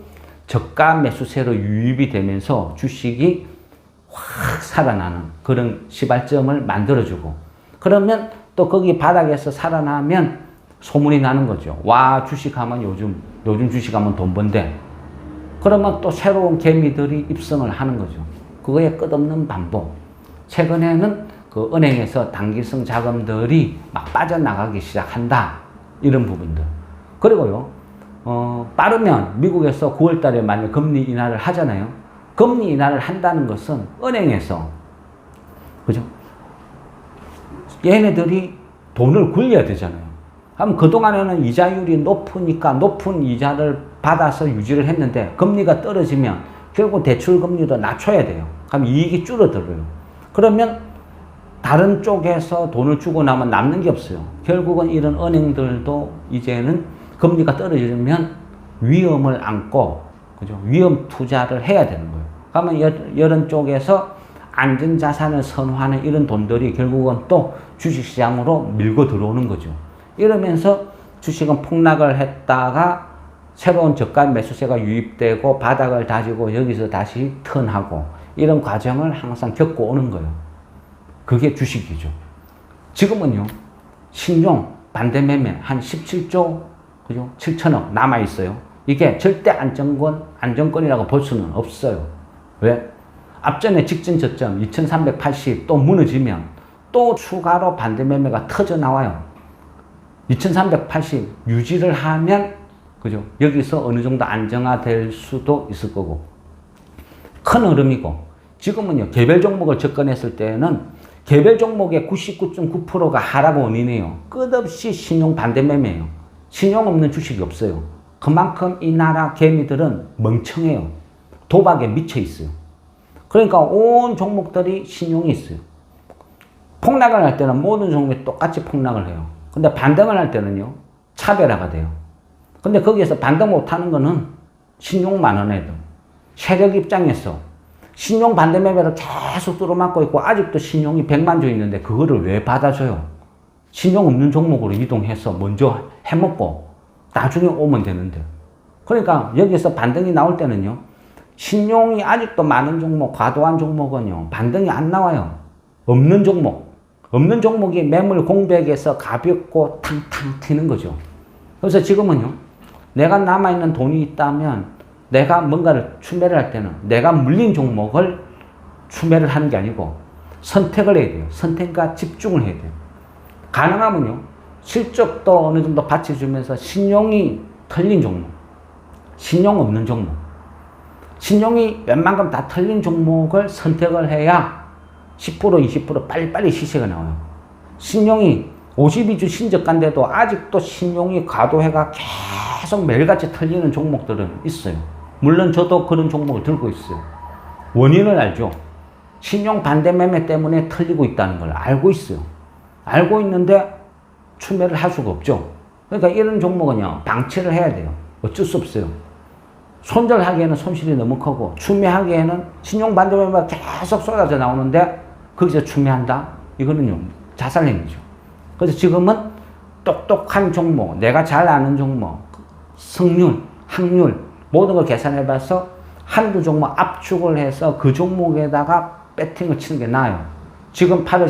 저가 매수세로 유입이 되면서 주식이 확 살아나는 그런 시발점을 만들어주고 그러면 또 거기 바닥에서 살아나면 소문이 나는 거죠. 와, 주식하면 요즘 주식하면 돈 번대. 그러면 또 새로운 개미들이 입성을 하는 거죠. 그거의 끝없는 반복. 최근에는 그 은행에서 단기성 자금들이 막 빠져나가기 시작한다. 이런 부분들. 그리고요, 빠르면 미국에서 9월 달에 만약 금리 인하를 하잖아요. 금리 인하를 한다는 것은 은행에서, 그죠? 얘네들이 돈을 굴려야 되잖아요. 그럼 그동안에는 이자율이 높으니까 높은 이자를 받아서 유지를 했는데 금리가 떨어지면 결국 대출 금리도 낮춰야 돼요. 그럼 이익이 줄어들어요. 그러면 다른 쪽에서 돈을 주고 나면 남는 게 없어요. 결국은 이런 은행들도 이제는 금리가 떨어지면 위험을 안고, 그죠? 위험 투자를 해야 되는 거예요. 그러면 이런 쪽에서 안전자산을 선호하는 이런 돈들이 결국은 또 주식시장으로 밀고 들어오는 거죠. 이러면서 주식은 폭락을 했다가 새로운 저가 매수세가 유입되고 바닥을 다지고 여기서 다시 턴하고 이런 과정을 항상 겪고 오는 거예요. 그게 주식이죠. 지금은요, 신용 반대매매 한 17조, 그죠? 7천억 남아있어요. 이게 절대 안정권이라고 볼 수는 없어요. 왜? 앞전에 직전 저점 2380 또 무너지면 또 추가로 반대매매가 터져 나와요. 2380 유지를 하면, 그죠? 여기서 어느 정도 안정화될 수도 있을 거고. 큰 흐름이고, 지금은요, 개별 종목을 접근했을 때는 개별 종목의 99.9%가 하락 원인이에요. 끝없이 신용 반대매매예요. 신용 없는 주식이 없어요. 그만큼 이 나라 개미들은 멍청해요. 도박에 미쳐 있어요. 그러니까 온 종목들이 신용이 있어요. 폭락을 할 때는 모든 종목이 똑같이 폭락을 해요. 근데 반등을 할 때는요, 차별화가 돼요. 근데 거기에서 반등 못하는 거는 신용 많은 애들. 세력 입장에서 신용 반대매매를 계속 뚫어막고 있고 아직도 신용이 100만 조 있는데 그거를 왜 받아줘요? 신용 없는 종목으로 이동해서 먼저 해먹고 나중에 오면 되는데. 그러니까 여기서 반등이 나올 때는요, 신용이 아직도 많은 종목, 과도한 종목은요, 반등이 안 나와요. 없는 종목이 매물 공백에서 가볍고 탕탕 튀는 거죠. 그래서 지금은요, 내가 남아있는 돈이 있다면 내가 뭔가를 추매를 할 때는 내가 물린 종목을 추매를 하는 게 아니고 선택을 해야 돼요. 선택과 집중을 해야 돼요. 가능하면요, 실적도 어느 정도 받쳐주면서 신용이 털린 종목, 신용 없는 종목, 신용이 웬만큼 다 털린 종목을 선택을 해야 10% 20% 빨리빨리 시세가 나와요. 신용이 52주 신저가인데도 아직도 신용이 과도해가 계속 매일같이 털리는 종목들은 있어요. 물론 저도 그런 종목을 들고 있어요. 원인을 알죠. 신용 반대매매 때문에 털리고 있다는 걸 알고 있어요. 알고 있는데 추매를 할 수가 없죠. 그러니까 이런 종목은요, 방치를 해야 돼요. 어쩔 수 없어요. 손절하기에는 손실이 너무 크고 추매하기에는 신용 반대매매가 계속 쏟아져 나오는데 거기서 추매한다? 이거는요, 자살행위죠. 그래서 지금은 똑똑한 종목, 내가 잘 아는 종목, 승률, 확률 모든 걸 계산해봐서 한두 종목 압축을 해서 그 종목에다가 배팅을 치는 게 나아요. 지금 8월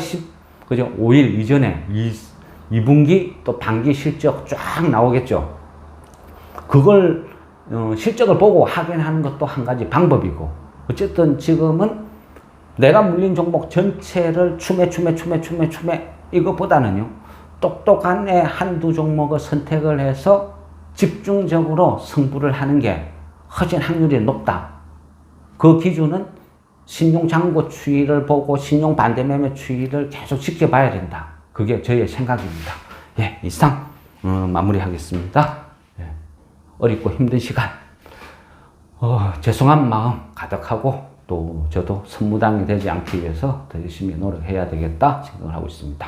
그죠? 5일 이전에 2분기 또 반기 실적 쫙 나오겠죠. 그걸 실적을 보고 확인하는 것도 한 가지 방법이고, 어쨌든 지금은 내가 물린 종목 전체를 추매 이거보다는요, 똑똑한 애 한두 종목을 선택을 해서 집중적으로 승부를 하는 게 훨씬 확률이 높다. 그 기준은 신용 장고 추이를 보고 신용 반대매매 추이를 계속 지켜봐야 된다. 그게 저의 생각입니다. 예, 이상 마무리하겠습니다. 예, 어렵고 힘든 시간, 죄송한 마음 가득하고, 또 저도 선무당이 되지 않기 위해서 더 열심히 노력해야 되겠다 생각을 하고 있습니다.